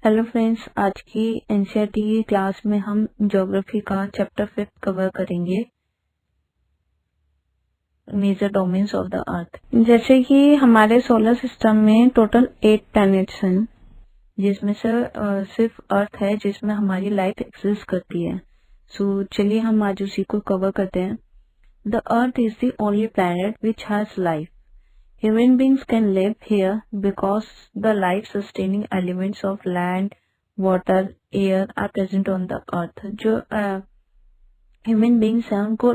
Hello friends, आज की NCERT class में हम ज्योग्राफी का चैप्टर 5 कवर करेंगे, major domains of the earth. जैसे कि हमारे सोलर सिस्टम में टोटल 8 प्लैनेट्स हैं, जिसमें से सिर्फ अर्थ है जिसमें हमारी लाइफ एग्जिस्ट करती है। सो चलिए हम आज उसी को कवर करते हैं। The earth is the only planet which has life. Human beings can live here because the life-sustaining elements of land, water, air are present on the earth। जो ह्यूमन बींग्स हैं उनको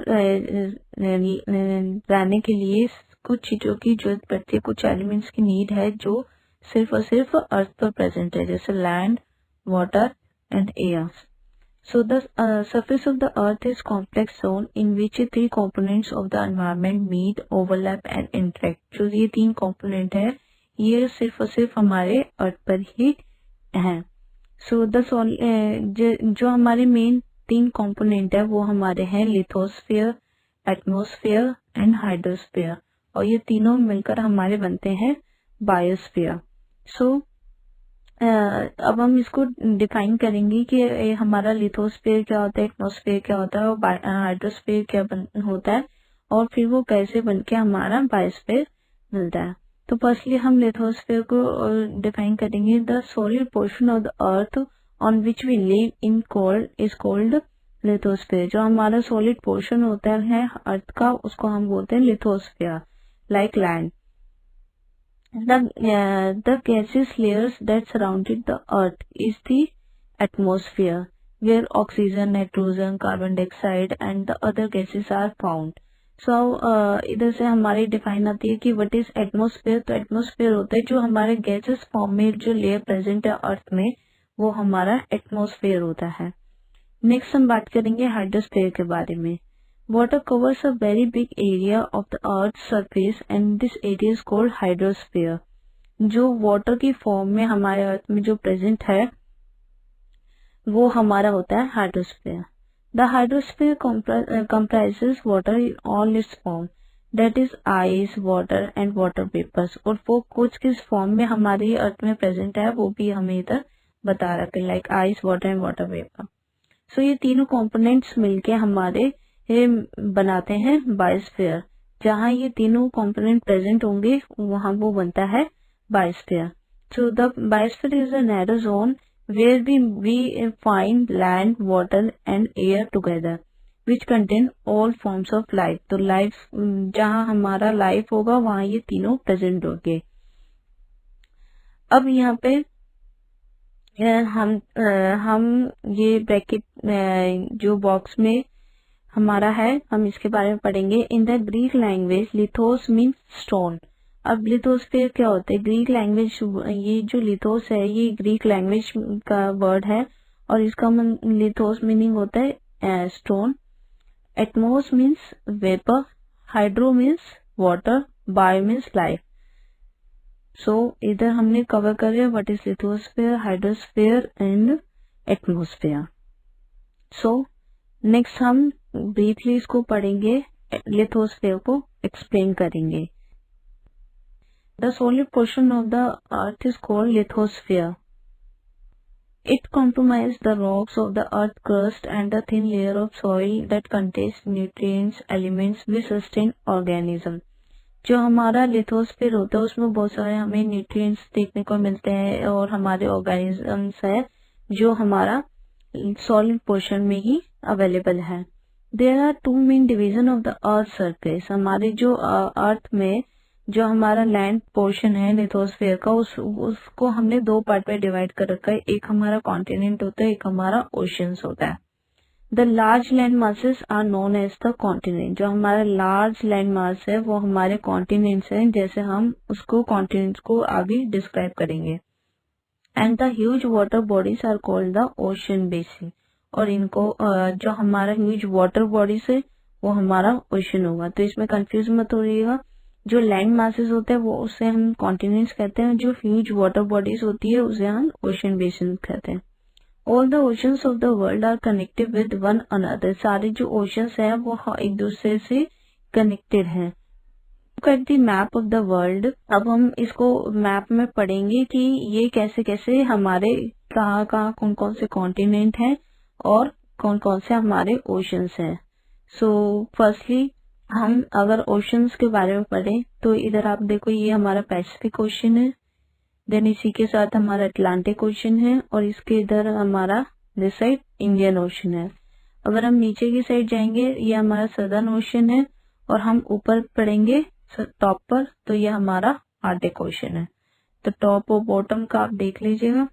रहने के लिए कुछ चीजों की जरूरत पड़ती है, कुछ एलिमेंट्स की नीड है जो सिर्फ और सिर्फ अर्थ पर प्रेजेंट है, जैसे land, water and air. So the surface of the earth is complex zone in which three components of the environment meet, overlap and interact। जो ये तीन component है ये सिर्फ और सिर्फ हमारे अर्थ पर ही हैं। So जो हमारे मेन तीन component है वो हमारे हैं लिथोस्फीयर, एटमॉस्फेयर एंड हाइड्रोस्फीयर, और ये तीनों मिलकर हमारे बनते हैं बायोस्फीयर। So अब हम इसको डिफाइन करेंगे कि हमारा लिथोस्फीयर क्या होता है, एटमॉस्फेयर क्या होता है और हाइड्रोस्फीयर क्या होता है, और फिर वो कैसे बनके हमारा बायोस्फीयर मिलता है। तो फर्स्टली हम लिथोस्फीयर को डिफाइन करेंगे। The solid portion of the earth on which we live in called is called lithosphere. जो हमारा सॉलिड पोर्शन होता है अर्थ का उसको हम बोलते हैं lithosphere, like land. The gaseous layers that surrounded the earth is the atmosphere, where oxygen, nitrogen, carbon dioxide and the other gases are found। So इधर से हमारी डिफाइन आती है कि व्हाट इज एटमॉस्फेयर। तो एटमॉस्फेयर होता है जो हमारे गैसेस फॉर्म में जो लेयर प्रेजेंट है अर्थ में, वो हमारा एटमॉस्फेयर होता है। नेक्स्ट हम बात करेंगे हाइड्रोस्फीयर के बारे में। Water covers a very big area of the Earth's surface and this area is called hydrosphere। जो वाटर की फॉर्म में हमारे अर्थ में जो प्रेजेंट है वो हमारा होता है hydrosphere. The hydrosphere comprises water in all its form, that is ice, water and water vapors। और वो कुछ किस फॉर्म में हमारे अर्थ में प्रेजेंट है वो भी हमें इधर बता रखा है, like ice, water and water vapour. So ये तीनों कंपोनेंट्स मिलके हमारे ये बनाते हैं बायोस्फीयर। जहाँ ये तीनों कंपोनेंट प्रेजेंट होंगे वहाँ वो बनता है biosphere. So the biosphere is a narrow zone where we find land, water and air together which contain all forms of life. तो लाइफ जहाँ हमारा लाइफ होगा वहाँ ये तीनों प्रेजेंट होंगे। अब यहाँ पे हम ये ब्रैकेट जो बॉक्स में हमारा है हम इसके बारे में पढ़ेंगे। In the Greek language lithos means stone. अब लिथोस्फीयर क्या होता है? ग्रीक लैंग्वेज, ये जो लिथोस है ये ग्रीक लैंग्वेज का वर्ड है और इसका लिथोस मीनिंग होता है stone. Atmos means vapour, hydro means water, bio means life. So इधर हमने कवर कर लिया what is lithosphere, hydrosphere and atmosphere. So next हम ब्रीफली इसको पढ़ेंगे, लिथोस्फीयर को एक्सप्लेन करेंगे। The solid portion of the earth is called lithosphere. It comprises the rocks of the earth crust and the thin layer of soil that contains nutrients, elements which sustain organism। जो हमारा lithosphere होता है उसमें बहुत सारे हमें nutrients देखने को मिलते हैं और हमारे ऑर्गेनिजम्स है जो हमारा सॉलिड पोर्शन में ही अवेलेबल है। There are two main division of the earth surface. हमारे जो अर्थ में जो हमारा लैंड पोर्शन है लिथोस्फीयर का उसको हमने दो पार्ट में डिवाइड कर रखा है। एक हमारा कॉन्टिनेंट होता है, एक हमारा ओशियंस होता है। The large land masses are known as the continent. जो हमारा लार्ज लैंड मास है वो हमारे कॉन्टिनेंट्स हैं, जैसे हम उसको कॉन्टिनेंट्स को आगे डिस्क्राइब करेंगे। And the huge water bodies are called the ocean basin. और इनको जो हमारा ह्यूज वाटर बॉडीज है वो हमारा ओशन होगा। तो इसमें कंफ्यूज मत होइएगा। जो लैंड मासेस होते हैं वो उसे हम कॉन्टिनेंट्स कहते हैं, जो ह्यूज वाटर बॉडीज होती है उसे हम ओशन बेसिन कहते हैं। All the oceans of the world are connected with one another. सारे जो ओशंस है वो एक दूसरे से कनेक्टेड हैं। Look at the map of the world. अब हम इसको मैप में पढ़ेंगे कि ये कैसे कैसे हमारे कहाँ कहाँ कौन कौन से कॉन्टिनेंट हैं और कौन कौन से हमारे ओशंस हैं। सो फर्स्टली हम अगर ओशंस के बारे में पढ़ें तो इधर आप देखो, ये हमारा पैसिफिक ओशन है, देन इसी के साथ हमारा अटलांटिक ओशन है और इसके इधर हमारा दिस साइड इंडियन ओशन है। अगर हम नीचे की साइड जाएंगे ये हमारा सदर्न ओशन है और हम ऊपर पढ़ेंगे टॉप पर तो ये हमारा आर्टिक ओशन है। तो टॉप और बॉटम का आप देख लीजिएगा।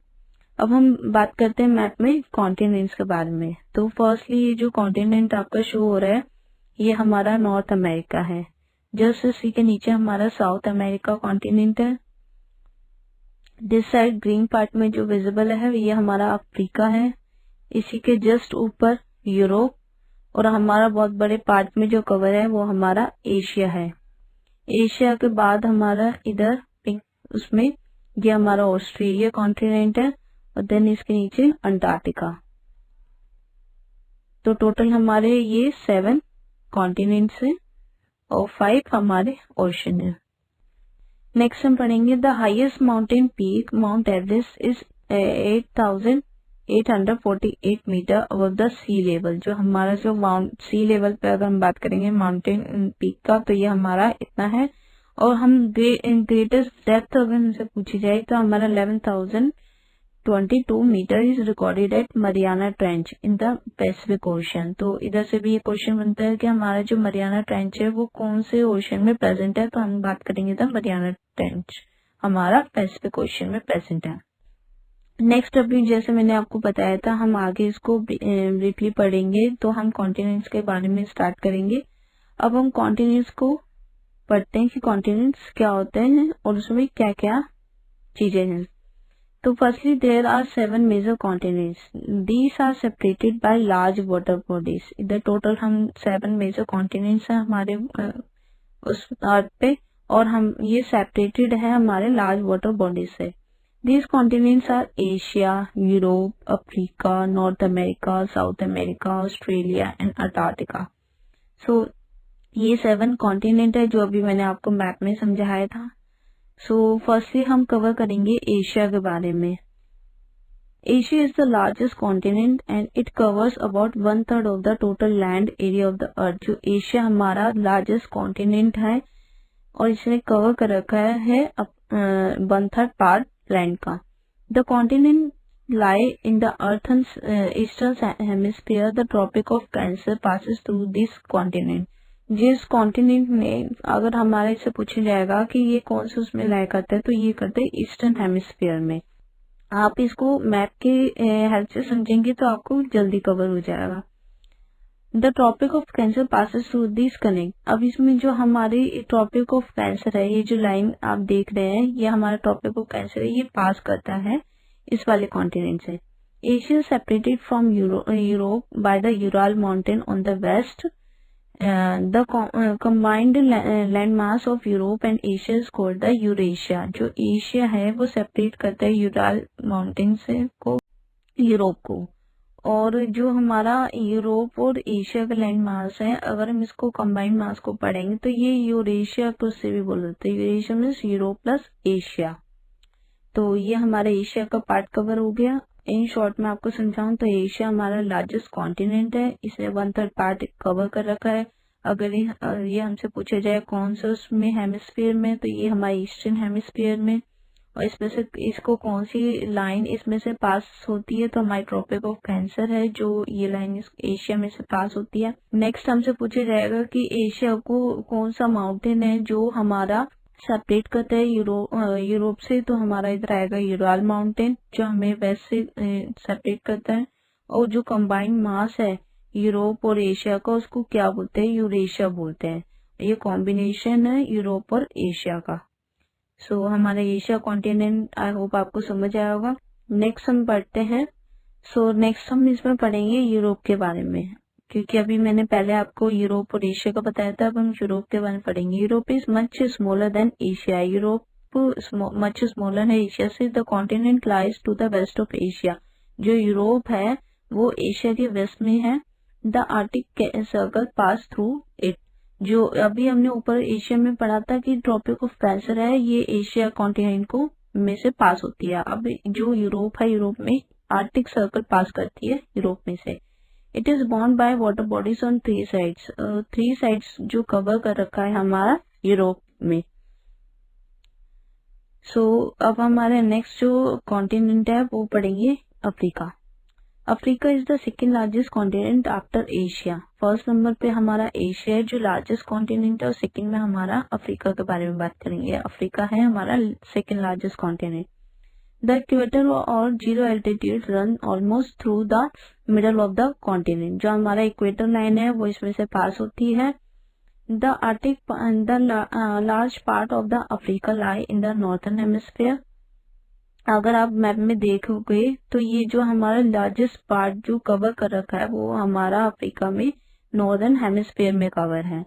अब हम बात करते हैं मैप में कॉन्टिनेंट्स के बारे में। तो फर्स्टली ये जो कॉन्टिनेंट आपका शो हो रहा है ये हमारा नॉर्थ अमेरिका है। जस्ट इसी के नीचे हमारा साउथ अमेरिका कॉन्टिनेंट है। दिस साइड ग्रीन पार्ट में जो विजिबल है ये हमारा अफ्रीका है। इसी के जस्ट ऊपर यूरोप और हमारा बहुत बड़े पार्ट में जो कवर है वो हमारा एशिया है। एशिया के बाद हमारा इधर पिंक उसमें ये हमारा ऑस्ट्रेलिया कॉन्टिनेंट है और देन इसके नीचे अंटार्कटिका। तो टोटल हमारे ये 7 कॉन्टिनेंट्स हैं और 5 हमारे ओशन है। नेक्स्ट हम पढ़ेंगे the highest mountain peak Mount Everest is 8,848 metre above the sea level. जो हमारा जो माउंट सी लेवल पे अगर हम बात करेंगे माउंटेन पीक का तो ये हमारा इतना है। और हम ग्रेटेस्ट डेप्थ अगर हमसे पूछी जाए तो हमारा 11,022 metre is recorded at Mariana Trench in the Pacific Ocean. तो इधर से भी ये क्वेश्चन बनता है कि हमारा जो मरियाना ट्रेंच है वो कौन से ओशन में प्रेजेंट है। तो हम बात करेंगे द मरियाना ट्रेंच हमारा पैसिफिक ओशन में प्रेजेंट है। नेक्स्ट अभी जैसे मैंने आपको बताया था हम आगे इसको ब्रीफली पढ़ेंगे। तो हम कॉन्टिनेंट्स के बारे में स्टार्ट करेंगे। अब हम कॉन्टिनेंट्स को पढ़ते हैं कि कॉन्टिनेंट्स क्या होते हैं और उसमें क्या क्या चीजें हैं। तो firstly there are 7 major continents, these are separated by large water bodies. इधर टोटल हम 7 मेजर कॉन्टिनेंट्स हैं हमारे उस अर्थ पे और हम ये सेपरेटेड है हमारे लार्ज वाटर बॉडीज से। These continents are Asia, Europe, Africa, North America, South America, Australia and Antarctica. So ये 7 कॉन्टिनेंट है जो अभी मैंने आपको मैप में समझाया था। सो फर्स्टली हम कवर करेंगे एशिया के बारे में। Asia is the largest continent and it covers about 1/3 of the total land area of the अर्थ। जो एशिया हमारा लार्जेस्ट कॉन्टिनेंट है और इसने कवर कर रखा है 1/3 पार्ट लैंड का। The continent lie in the Earth's eastern hemisphere. The Tropic of Cancer passes through this continent. जिस कॉन्टिनेंट में अगर हमारे से पूछा जाएगा कि ये कौन से उसमें लाई करता है तो ये करता है ईस्टर्न हेमिस्फीयर में। आप इसको मैप के हेल्प से समझेंगे तो आपको जल्दी कवर हो जाएगा। The Tropic of Cancer passes through this connect. अब इसमें जो हमारी ट्रॉपिक ऑफ कैंसर है, ये जो लाइन आप देख रहे हैं ये हमारा ट्रॉपिक ऑफ कैंसर है, ये पास करता है इस वाले कॉन्टिनेंट से। Asia separated from Europe by the Ural mountain on the west. The combined land mass of Europe and Asia is called the Eurasia. जो एशिया है वो सेपरेट करता है यूराल माउंटेन से को यूरोप को, और जो हमारा यूरोप और एशिया का लैंड मास है अगर हम इसको कंबाइंड मास को पढ़ेंगे तो ये यूरेशिया तो उससे भी बोल देते हैं। Eurasia means Europe plus Asia. तो ये हमारा एशिया का पार्ट कवर हो गया। इन शॉर्ट में आपको समझाऊं तो एशिया हमारा लार्जेस्ट कॉन्टिनेंट है, इसने 1/3 पार्ट कवर कर रखा है। अगर ये हमसे पूछा जाए कौन सा उसमें हेमिस्फीयर में तो ये हमारे ईस्टर्न हेमिस्फीयर में, और इसमें से इसको कौन सी लाइन इसमें से पास होती है तो हमारी ट्रॉपिक ऑफ कैंसर है जो ये लाइन एशिया में से पास होती है। नेक्स्ट हमसे पूछा जाएगा कि एशिया को कौन सा माउंटेन है जो हमारा सेपरेट करता है यूरोप से, तो हमारा इधर आएगा यूराल माउंटेन जो हमें वेस्ट से सेपरेट करता है। और जो कंबाइंड मास है यूरोप और एशिया का उसको क्या बोलते हैं, यूरेशिया बोलते हैं। ये कॉम्बिनेशन है यूरोप और एशिया का। सो हमारा एशिया कॉन्टिनेंट आई होप आपको समझ आया होगा। नेक्स्ट हम पढ़ते हैं। नेक्स्ट हम इसमें पढ़ेंगे यूरोप के बारे में, क्योंकि अभी मैंने पहले आपको यूरोप और एशिया का बताया था, अब हम यूरोप के बारे में पढ़ेंगे। Europe is much smaller than Asia. Europe much smaller है एशिया से। The continent lies to the west of Asia. जो यूरोप है वो एशिया के वेस्ट में है। The Arctic Circle pass through it. जो अभी हमने ऊपर एशिया में पढ़ा था कि ट्रॉपिक ऑफ कैंसर है, ये एशिया कॉन्टिनेंट को में से पास होती है। अब जो यूरोप है, यूरोप में आर्कटिक सर्कल पास करती है यूरोप में से। It is bound by water bodies on 3 sides, 3 sides जो कवर कर रखा है हमारा यूरोप में। अब हमारे नेक्स्ट जो कॉन्टिनेंट है वो पढ़ेंगे Africa. Africa is the second largest continent after Asia. First number पे हमारा एशिया है जो लार्जेस्ट कॉन्टिनेंट है, और सेकेंड में हमारा अफ्रीका के बारे में बात करेंगे। अफ्रीका है हमारा second largest continent. The equator और zero altitude run almost through the middle of the continent. जो हमारा इक्वेटर लाइन है वो इसमें से पास होती है। The Arctic the large part of the Africa lie in the northern hemisphere. अगर आप मैप में देखोगे तो ये जो हमारा लार्जेस्ट पार्ट जो कवर कर रखा है वो हमारा अफ्रीका में नॉर्दर्न हेमिस्फीयर में कवर है।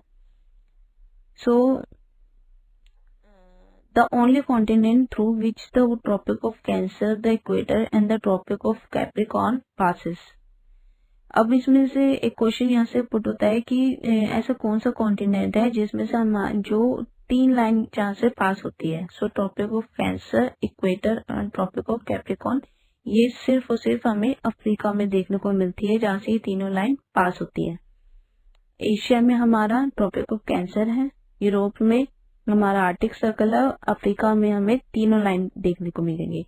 The only continent through which the Tropic of Cancer, the equator and the Tropic of Capricorn passes. अब इसमें से एक क्वेश्चन यहाँ से पुट होता है कि ऐसा कौन सा कॉन्टिनेंट है जिसमें से हम जो 3 लाइन जहाँ से पास होती है। Tropic of Cancer, equator and Tropic of Capricorn, ये सिर्फ और सिर्फ हमें अफ्रीका में देखने को मिलती है जहाँ से ये तीनों लाइन पास होती है। एशिया में हमारा ट्रॉपिक ऑफ कैंसर है, यूरोप में हमारा आर्टिक सर्कल है, अफ्रीका में हमें तीनों लाइन देखने को मिलेंगे।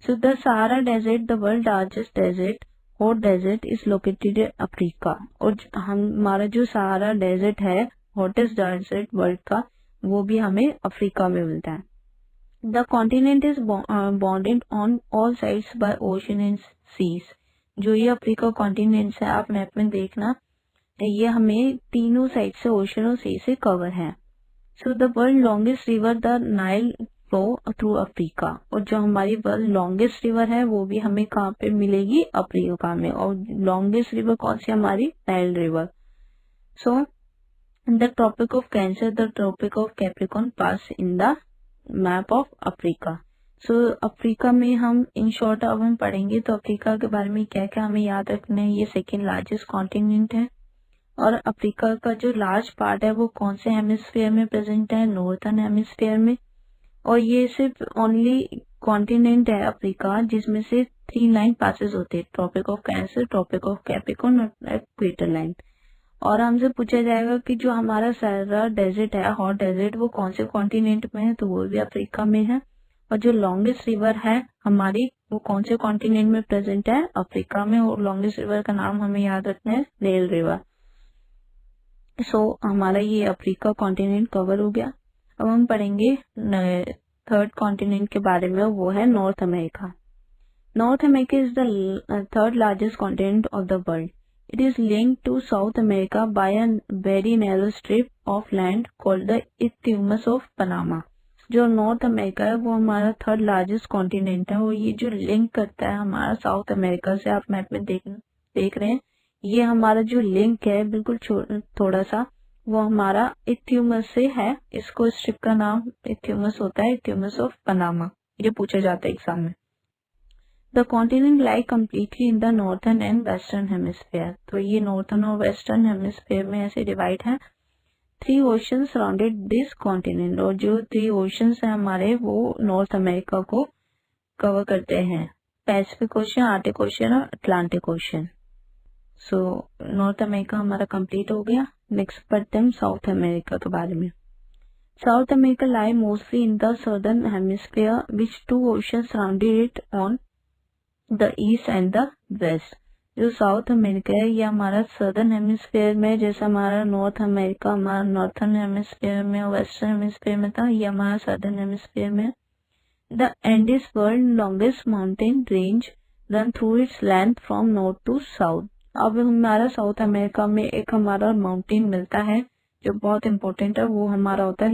The Sahara desert, the world largest desert, hot desert is located in Africa. और हमारा जो सहारा डेजर्ट है, हॉटेस्ट डेजर्ट वर्ल्ड का, वो भी हमें अफ्रीका में मिलता है। The continent is bounded on all sides by ocean and seas. जो ये अफ्रीका कॉन्टिनेंट है, आप मैप में देखना, ये हमें तीनों साइड से ओशन और सी से कवर है। The world longest river the Nile flow through Africa. और जो हमारी वर्ल्ड लॉन्गेस्ट रिवर है वो भी हमें कहाँ पे मिलेगी, अफ्रीका में। और लॉन्गेस्ट रिवर कौन सी, हमारी Nile river. The Tropic of Cancer, the Tropic of Capricorn pass in the map of Africa. Africa में हम इन शॉर्ट अब हम पढ़ेंगे तो अफ्रीका के बारे में क्या क्या हमें याद रखना है। ये सेकेंड लार्जेस्ट कॉन्टिनेंट है, और अफ्रीका का जो लार्ज पार्ट है वो कौन से हेमिस्फीयर में प्रेजेंट है, नॉर्थर्न हेमिस्फीयर में। और ये सिर्फ ओनली कॉन्टिनेंट है अफ्रीका जिसमें से 3 लाइन पासेस होते हैं, Tropic of Cancer, Tropic of Capricorn और इक्वेटर लाइन। और हमसे पूछा जाएगा कि जो हमारा सहारा डेजर्ट है, हॉट डेजर्ट, वो कौन से कॉन्टिनेंट में है, तो वो भी अफ्रीका में है। और जो लॉन्गेस्ट रिवर है हमारी, वो कौन से कॉन्टिनेंट में प्रेजेंट है, अफ्रीका में। और लॉन्गेस्ट रिवर का नाम हमें याद रखना है, नील रिवर। हमारा ये अफ्रीका कॉन्टिनेंट कवर हो गया। अब हम पढ़ेंगे थर्ड कॉन्टिनेंट के बारे में, वो है North America. North America is the third largest continent of the world. It is linked to South America by a very narrow strip of land called the isthmus of Panama. जो North America है वो हमारा third largest continent है, और ये जो link करता है हमारा साउथ अमेरिका से, आप मैप में देख रहे हैं, ये हमारा जो लिंक है बिल्कुल थोड़ा सा, वो हमारा इस्थmus से है। इसको स्ट्रिप का नाम इस्थmus होता है, इस्थmus ऑफ पनामा। ये पूछा जाता है एग्जाम में। The continent lie completely in the northern and western hemisphere. तो ये नॉर्थर्न और वेस्टर्न हेमिस्फीयर में ऐसे डिवाइड है। 3 ओशंस सराउंडेड दिस कॉन्टिनेंट। और जो 3 ओशंस है हमारे, वो नॉर्थ अमेरिका को कवर करते हैं, पैसिफिक ओशन, आर्टिक ओशन और अटलांटिक ओशन। नॉर्थ अमेरिका हमारा कंप्लीट हो गया। नेक्स्ट पढ़ते हैं साउथ अमेरिका के बारे में। South America lie mostly in the southern hemisphere which 2 oceans surrounded it on the east and the west. जो साउथ अमेरिका है ये हमारा सदर्न हेमिस्फीयर में, जैसे हमारा नॉर्थ अमेरिका हमारा नॉर्थर्न हेमिस्फीयर में और वेस्टर्न हेमिस्फीयर में था, ये हमारा सदर्न हेमिस्फीयर में। The Andes world longest mountain range run through its length from north to south. अब हमारा साउथ अमेरिका में एक हमारा माउंटेन मिलता है जो बहुत इंपॉर्टेंट है, वो हमारा होता है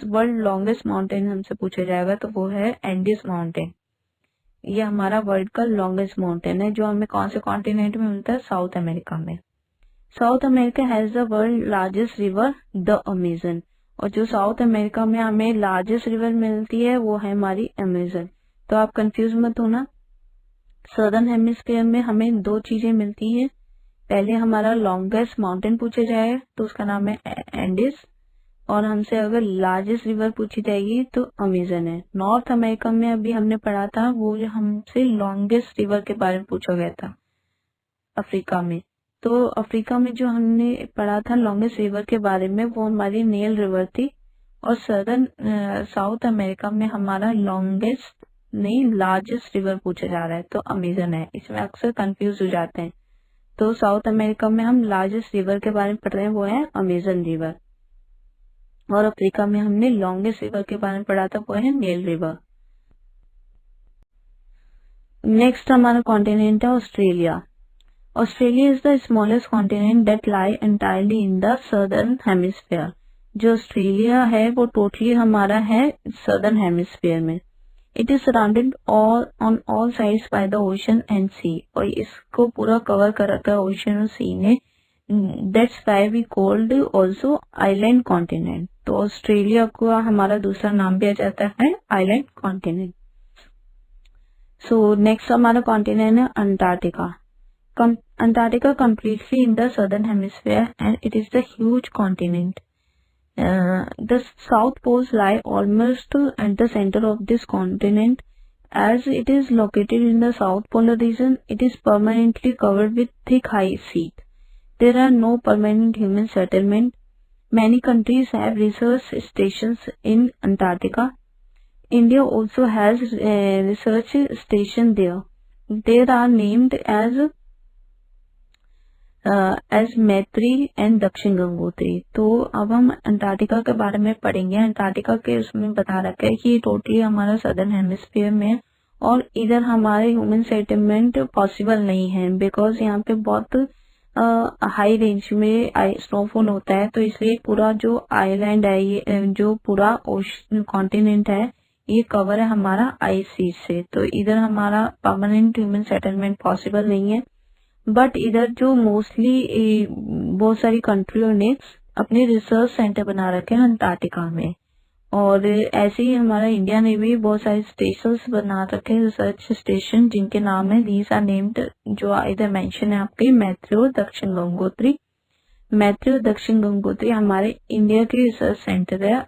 वर्ल्ड लॉन्गेस्ट माउंटेन। हमसे पूछा जाएगा तो वो है एंडीज माउंटेन। ये हमारा वर्ल्ड का लॉन्गेस्ट माउंटेन है, जो हमें कौन से कॉन्टिनेंट में मिलता है, साउथ अमेरिका में। South America has the world largest river the Amazon. और जो साउथ अमेरिका में हमें लार्जेस्ट रिवर मिलती है वो है हमारी अमेजन। तो आप कंफ्यूज मत होना। सदर्न हेमिस्फीयर में हमें 2 चीजें मिलती हैं। पहले हमारा लॉन्गेस्ट माउंटेन पूछा जाए तो उसका नाम है एंडीज, और हमसे अगर लार्जेस्ट रिवर पूछी जाएगी तो अमेजन है। नॉर्थ अमेरिका में अभी हमने पढ़ा था, वो जो हमसे लॉन्गेस्ट रिवर के बारे में पूछा गया था अफ्रीका में। तो अफ्रीका में जो हमने पढ़ा था लॉन्गेस्ट रिवर के बारे में, वो हमारी नील रिवर थी। और सदर्न साउथ अमेरिका में हमारा लॉन्गेस्ट नहीं लार्जेस्ट रिवर पूछा जा रहा है तो अमेजन है। इसमें अक्सर कंफ्यूज हो जाते हैं। तो साउथ अमेरिका में हम लार्जेस्ट रिवर के बारे में पढ़ रहे हैं, वो है अमेजन रिवर। और अफ्रीका में हमने लॉन्गेस्ट रिवर के बारे में पढ़ा था, वो है नील रिवर। नेक्स्ट हमारा कॉन्टिनेंट है Australia. Australia is the smallest continent that lie entirely in the southern hemisphere. जो ऑस्ट्रेलिया है वो टोटली हमारा है सदर्न हेमिस्फीयर में। It is surrounded on all sides by the ocean and sea. और इसको पूरा कवर कर रखा है ओशन और सी ने। That's why we called also island continent. तो ऑस्ट्रेलिया को हमारा दूसरा नाम दिया जाता है आइलैंड कॉन्टिनेंट। सो नेक्स्ट हमारा कॉन्टिनेंट है Antarctica. Antarctica completely in the southern hemisphere and it is the huge continent. The south poles lie almost at the center of this continent. As it is located in the south polar region, it is permanently covered with thick ice sheet. There are no permanent human settlement. Many countries have research stations in Antarctica. India also has a research station there. They are named as मैत्री and दक्षिण गंगोत्री। तो अब हम Antarctica के बारे में पढ़ेंगे। Antarctica के उसमें बता रखा है कि ये टोटली हमारा सदर्न हेमिस्फीयर में है और इधर हमारे ह्यूमन सेटलमेंट पॉसिबल नहीं है, बिकॉज यहाँ पे बहुत हाई रेंज में स्नोफॉल होता है। तो इसलिए पूरा जो आइलैंड है, ये जो पूरा ओशन कॉन्टिनेंट है, ये कवर है हमारा आइस शीट से। तो इधर हमारा परमानेंट ह्यूमन सेटलमेंट पॉसिबल नहीं है। बट इधर जो मोस्टली बहुत सारी कंट्रियों ने अपने रिसर्च सेंटर बना रखे हैं अंटार्कटिका में। और ऐसे ही हमारा इंडिया ने भी बहुत सारे स्टेशंस बना रखे हैं, रिसर्च स्टेशन, जिनके नाम है दीज आर नेम्ड, जो इधर मेंशन है आपके, मैत्री और दक्षिण गंगोत्री। मैत्री और दक्षिण गंगोत्री हमारे इंडिया के रिसर्च सेंटर है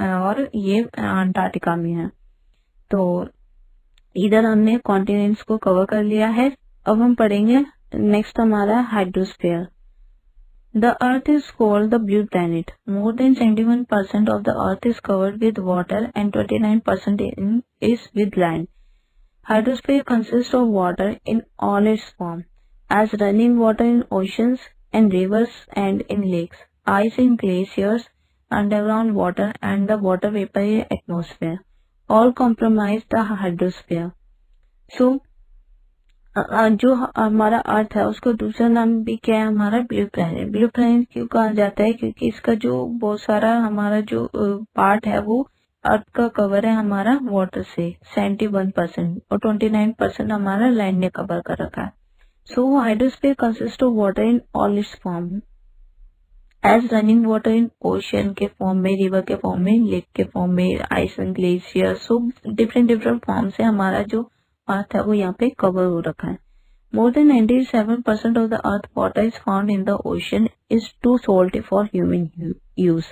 और ये अंटार्कटिका में है। तो इधर हमने कॉन्टिनेंट्स को कवर कर लिया है। अब हम पढ़ेंगे नेक्स्ट हमारा hydrosphere. The Earth is called the blue planet. More than 71% of the Earth is covered with water and 29% is with land. Hydrosphere consists of water in all its forms, as running water in oceans and rivers and in lakes, ice in glaciers, underground water and the water vapor in atmosphere. All comprise the hydrosphere. So, जो हमारा अर्थ है उसको दूसरा नाम भी क्या है हमारा ब्लू प्लैनेट। ब्लू प्लैनेट क्यों कहा जाता है? क्योंकि इसका जो बहुत सारा हमारा जो पार्ट है वो अर्थ का कवर है हमारा वाटर से 71% और 29% हमारा लैंड ने कवर कर रखा है। So hydrosphere consist of water in all its form, as running water in ocean के फॉर्म में, रिवर के फॉर्म में, लेक के फॉर्म में, ice and glacier. So different form से हमारा जो अर्थ है वो यहाँ पे कवर हो रखा है। More than 97% of the earth water is found in the ocean is too salty for human use.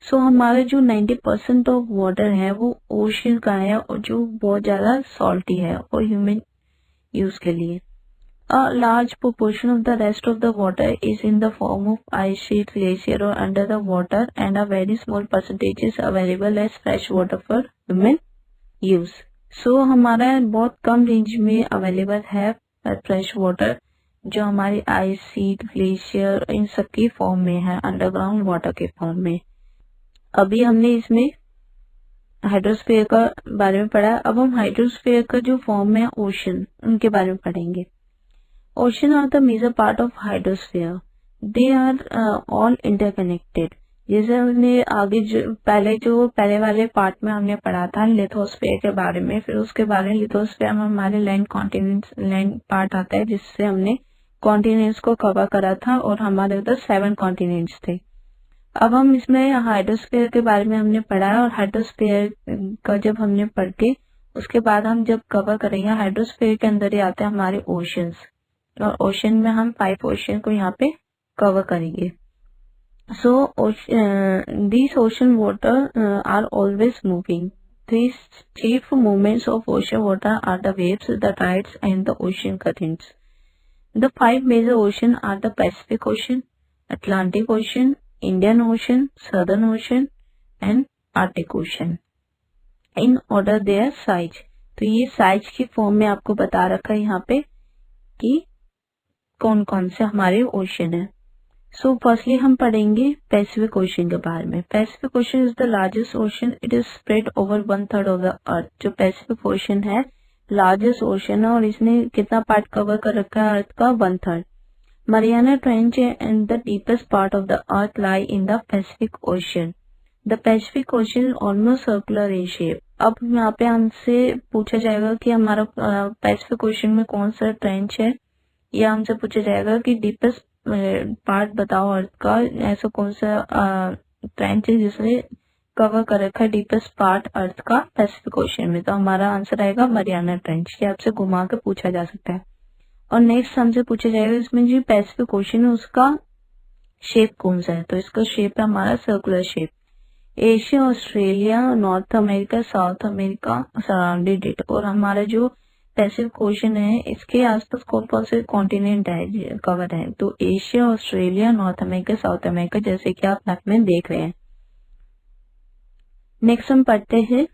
So हमारा जो 90% ऑफ वाटर है वो ओशन का है और जो बहुत ज्यादा सॉल्टी है और ह्यूमन यूज के लिए। A large proportion of the rest of the water is in the form of ice sheet, glacier or under the water, and a very small percentage is available as fresh water for human use. So हमारा बहुत कम range में available है fresh water, जो हमारी ice sheet, glacier, इन सब की form में है, अंडरग्राउंड वाटर के फॉर्म में। अभी हमने इसमें हाइड्रोस्फीयर का बारे में पढ़ा। अब हम हाइड्रोस्फीयर का जो फॉर्म है ओशन, उनके बारे में पढ़ेंगे। Ocean are the major part of hydrosphere. They are all interconnected. जैसे हमने आगे जो पहले वाले पार्ट में हमने पढ़ा था लिथोस्फीयर के बारे में, फिर उसके बारे में लिथोस्फीयर में हमारे लैंड कॉन्टिनेंट्स, लैंड पार्ट आता है जिससे हमने कॉन्टिनेंट्स को कवर करा था और हमारे उधर 7 कॉन्टिनेंट्स थे। अब हम इसमें हाइड्रोस्फीयर के बारे में हमने पढ़ा है और हाइड्रोस्फीयर का जब हमने पढ़ के उसके बाद हम जब कवर करेंगे हाइड्रोस्फीयर के अंदर ही आते हैं हमारे ओशंस, और ओशन में हम 5 ओशन को यहाँ पे कवर करेंगे। So these ocean water are always moving. These chief movements of ocean water are the waves, the tides, and the ocean currents. The five major oceans are the Pacific Ocean, Atlantic Ocean, Indian Ocean, Southern Ocean, and Arctic Ocean. In order their size. तो ये size की form में आपको बता रखा है यहाँ पे कि कौन कौन से हमारे ओशन है। सो फर्स्टली हम पढ़ेंगे पैसिफिक ओशन के बारे में। Pacific ocean is the largest ocean, it is spread over 1/3 of the अर्थ। जो पैसिफिक ओशन है लार्जेस्ट ओशन है और इसने कितना पार्ट कवर कर रखा है अर्थ का, 1/3। Mariana trench and the deepest part of the earth lie in the Pacific ocean. The Pacific ocean almost circular in shape. अब यहाँ पे हमसे पूछा जाएगा कि हमारा पैसिफिक ओशन में कौन सा ट्रेंच है, या हमसे पूछा जाएगा कि डीपेस्ट पार्ट बताओ अर्थ का, ऐसा कौन सा ट्रेंच है जिसने कवर कर रखा है डीपेस्ट पार्ट अर्थ का पैसिफिक ओशन में। तो हमारा आंसर आएगा मरियाना ट्रेंच। ये आपसे घुमा के पूछा जा सकता है। और नेक्स्ट हमसे पूछा जाएगा इसमें जो पैसिफिक ओशन है उसका शेप कौन सा है। तो इसका शेप है हमारा circular shape. Asia, Australia, north America, south America surrounded it. और हमारा जो पैसिफिक ओशन है इसके आसपास कौन कौन से कॉन्टिनेंट है कवर है। तो Asia, Australia, north America, south America, जैसे कि आप मैप में देख रहे हैं। नेक्स्ट हम पढ़ते हैं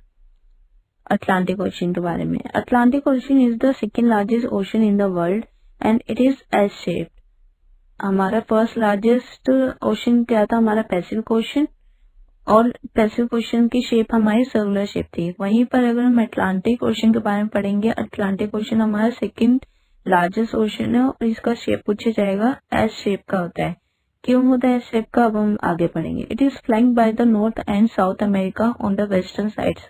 अटलांटिक ओशन के बारे में। Atlantic ocean is the second largest ocean in the world and it is S shaped. हमारा फर्स्ट लार्जेस्ट ओशन क्या था, हमारा पैसिफिक ओशन, और पैसिफिक ओशन की शेप हमारी सर्कुलर शेप थी। वहीं पर अगर हम अटलांटिक ओशन के बारे में पढ़ेंगे, अटलांटिक ओशन हमारा सेकंड लार्जेस्ट ओशन है और इसका शेप पूछा जाएगा एस शेप का होता है। क्यों होता है एस शेप का, अब हम आगे पढ़ेंगे। It is flanked by the north and south America on the western sides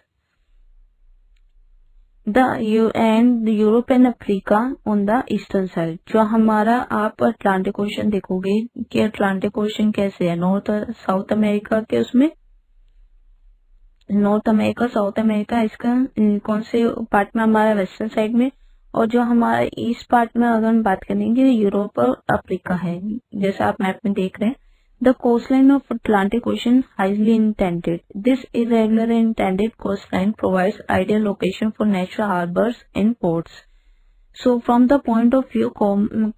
and Europe and Africa on the eastern side. जो हमारा आप अटलांटिक ओशन देखोगे कि अटलांटिक ओशन कैसे है, नॉर्थ और साउथ अमेरिका के उसमें नॉर्थ अमेरिका, साउथ अमेरिका, इसका कौन से पार्ट में, हमारा वेस्टर्न साइड में। और जो हमारा ईस्ट पार्ट में अगर हम बात करेंगे यूरोप और अफ्रीका है, जैसा आप मैप में देख रहे हैं। The coastline of Atlantic ocean highly intended. This irregular intended coastline provides ideal location for natural harbours and ports. So from the point of view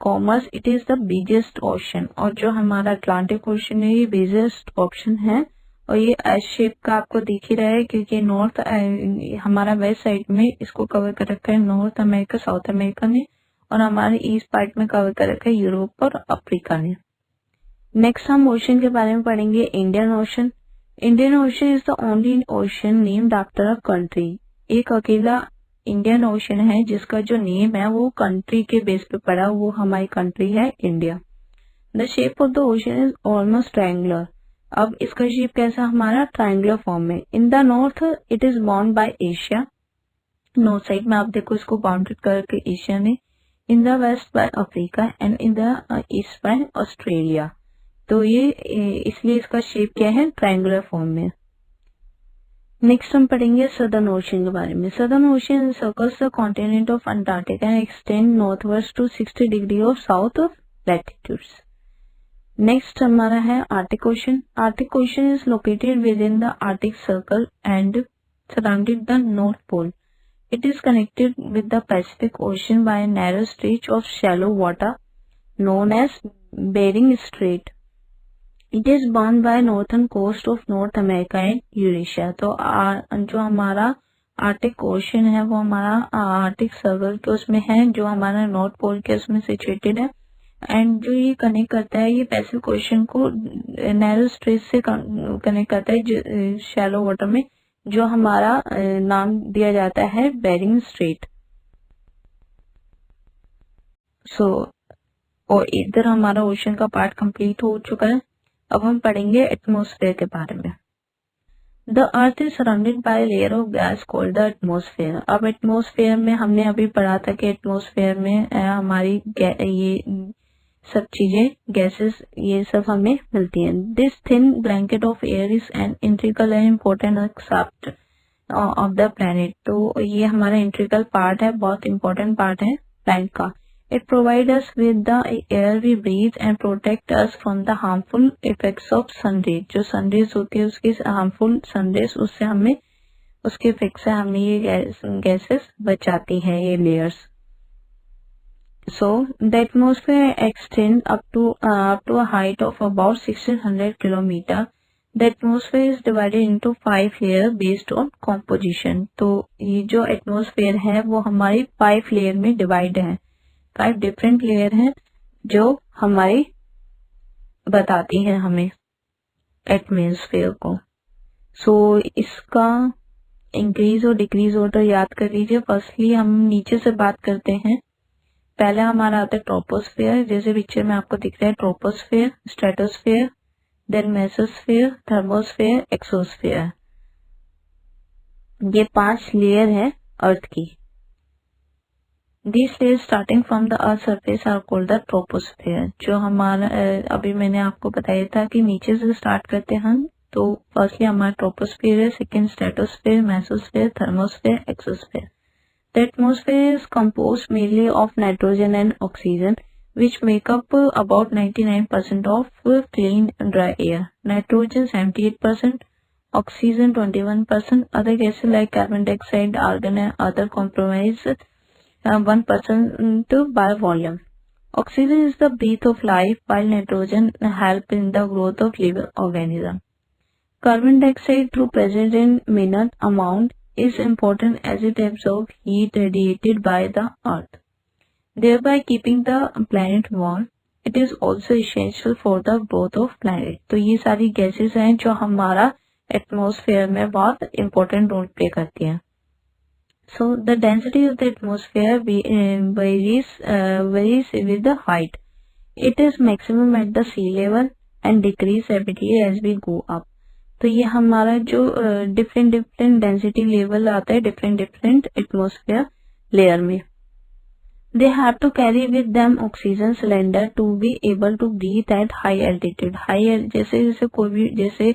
commerce it is the biggest ocean. और जो हमारा Atlantic ocean है ये biggest option है और ये S shape का आपको दिख ही रहा है क्योंकि नॉर्थ हमारा वेस्ट साइड में इसको कवर कर रखा है नॉर्थ अमेरिका, साउथ अमेरिका ने, और हमारे ईस्ट पार्ट में कवर कर रखा है यूरोप और अफ्रीका ने। नेक्स्ट हम ओशन के बारे में पढ़ेंगे, Indian ocean. Indian ocean is the only ocean named after a country. एक अकेला इंडियन ओशन है जिसका जो नेम है वो कंट्री के बेस पे पड़ा, वो हमारी कंट्री है India. The shape of the ocean is almost triangular. अब इसका शेप कैसा, हमारा ट्रायंगुलर फॉर्म में। In the north it is bound by Asia, north side में आप देखो इसको बाउंडेड करके एशिया ने। In the west by Africa and in the east by Australia. तो ये इसलिए इसका शेप क्या है, ट्रायंगुलर फॉर्म में। नेक्स्ट हम पढ़ेंगे सदर्न ओशन के बारे में। Southern Ocean circles the continent of Antarctica and extend northward to 60 degree of south of latitudes. Next हमारा है Arctic Ocean. Arctic Ocean is located with in the Arctic Circle and surrounded the North Pole. It is connected with the Pacific Ocean by a narrow stretch of shallow water known as Bering Strait. It is bound by northern coast of North America and Eurasia. तो जो हमारा Arctic ocean है वो हमारा Arctic circle के उसमें है, जो हमारा नॉर्थ पोल के उसमें सिचुएटेड है। एंड जो ये कनेक्ट करता है, ये पैसिफिक ओशन को नैरो स्ट्रेच से कनेक्ट करता है शैलो वाटर में, जो हमारा नाम दिया जाता है बेरिंग स्ट्रेट। सो और इधर हमारा ओशन का पार्ट कंप्लीट हो चुका है। अब हम पढ़ेंगे एटमॉस्फेयर के बारे में। The earth is surrounded by layer of gas called the atmosphere. अब एटमॉस्फेयर में हमने अभी पढ़ा था कि एटमॉस्फेयर में हमारी ये सब चीजें, गैसेस, ये सब हमें मिलती हैं। This thin blanket of air is an इंट्रिकल and important except of the planet. तो ये हमारा इंट्रिकल पार्ट है, बहुत इंपॉर्टेंट पार्ट है प्लैनेट का। It provides us with the air we breathe and protect us from the harmful effects of sun rays. जो sun rays होती है उसकी harmful sun rays उससे हमें उसके इफेक्ट से हमें ये गैसेस बचाती है ये layers. So the atmosphere extends up to a height of about 1600 kilometer. The atmosphere is divided into 5 layers based on composition. तो ये जो एटमॉस्फेयर है वो हमारी 5 लेयर में डिवाइड है. 5 डिफरेंट लेयर हैं जो हमारी बताती हैं हमें एटमॉस्फेयर को. सो इसका इंक्रीज और डिक्रीज ऑर्डर याद कर लीजिए. फर्स्टली हम नीचे से बात करते हैं. पहले हमारा आता है ट्रोपोस्फेयर, जैसे पिक्चर में आपको दिख रहा है troposphere, stratosphere, then mesosphere, thermosphere, exosphere. ये 5 लेयर है अर्थ की. These layers starting from the earth surface are called the troposphere. जो हमारा अभी मैंने आपको बताया था कि नीचे से स्टार्ट करते हैं हम. तो फर्स्टली हमारा ट्रोपोस्फेयर है, second stratosphere, mesosphere, thermosphere, exosphere. The atmosphere is composed mainly of nitrogen and oxygen, which make up about 99% of clean dry air. Nitrogen 78%, oxygen 21%, other gases like carbon dioxide, argon and other comprise 1% by volume. Oxygen is the breath of life, while nitrogen help in the growth of living organism. Carbon dioxide, though present in minute amount, is important as it absorbs heat radiated by the earth, thereby keeping the planet warm. It is also essential for the growth of planet. तो ये सारी gases हैं जो हमारा atmosphere में बहुत important role play करती हैं. So the density of the atmosphere varies with the height. It is maximum at the sea level and decrease rapidly as we go up. तो ये हमारा जो डिफरेंट डेंसिटी लेवल आता है डिफरेंट एटमॉस्फेयर लेयर में. They have to carry with them oxygen cylinder to be able to breathe at high altitude. जैसे कोई भी जैसे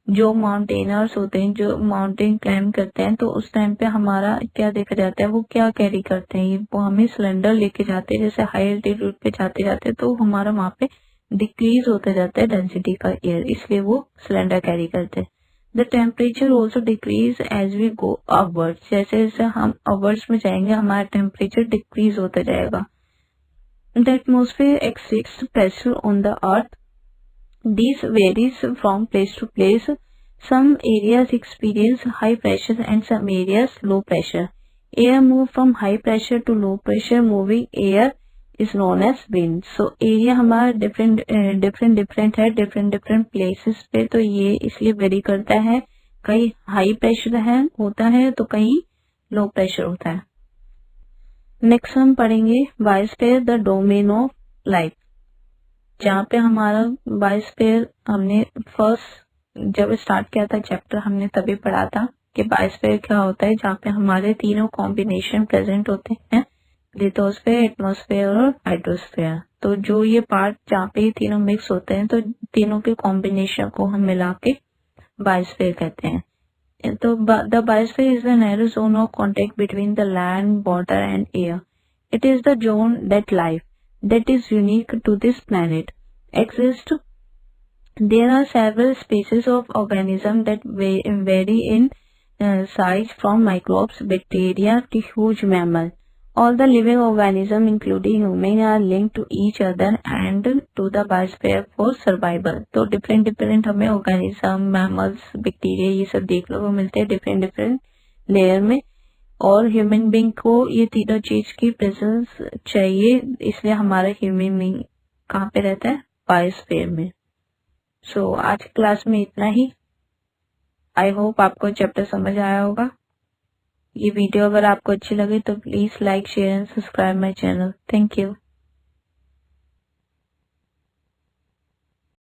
जो माउंटेनर्स होते हैं जो माउंटेन क्लाइम करते हैं तो उस टाइम पे हमारा क्या देखा जाता है वो क्या कैरी करते हैं वो हमें सिलेंडर लेके जाते हैं. जैसे हाई एल्टीट्यूड पे जाते जाते तो हमारा वहाँ पे डिक्रीज होता जाता है डेंसिटी का एयर, इसलिए वो सिलेंडर कैरी करते हैं. The temperature also decrease as we go upwards. जैसे जैसे हम अपवर्ड्स में जाएंगे हमारा टेम्परेचर डिक्रीज होता जाएगा. The atmosphere exist pressure on the earth. This varies from place to place. Some areas experience high pressure and some areas low pressure. Air move from high pressure to low pressure. Moving air is known as wind. So area हमारा different है different places पे. तो ये इसलिए very करता है. कहीं high pressure होता है तो कहीं लो प्रेशर होता है. नेक्स्ट हम पढ़ेंगे biosphere the domain of life. जहाँ पे हमारा बायोस्फीयर हमने फर्स्ट जब स्टार्ट किया था चैप्टर हमने तभी पढ़ा था कि बायोस्फीयर क्या होता है. जहाँ पे हमारे तीनों कॉम्बिनेशन प्रेजेंट होते हैं, लिथोस्फीयर, एटमॉस्फेयर और हाइड्रोस्फीयर. तो जो ये पार्ट जहाँ पे ये तीनों मिक्स होते हैं तो तीनों के कॉम्बिनेशन को हम मिला के बायोस्फीयर कहते हैं. तो the biosphere is the narrow zone of contact between the land, water and air. It is the zone that life that is unique to this planet exists. There are several species of organisms that vary in size from microbes, bacteria to huge mammals. All the living organisms, including human, are linked to each other and to the biosphere for survival. तो different हमें organism, mammals, bacteria ये सब देखने को मिलते हैं different layer में. और ह्यूमन बींग को ये तीनों चीज की प्रेजेंस चाहिए, इसलिए हमारा ह्यूमन बींग कहाँ पे रहता है, बायोस्फीयर में. सो आज की क्लास में इतना ही. आई होप आपको चैप्टर समझ आया होगा. ये वीडियो अगर आपको अच्छी लगे तो please like, share and subscribe my channel. Thank you.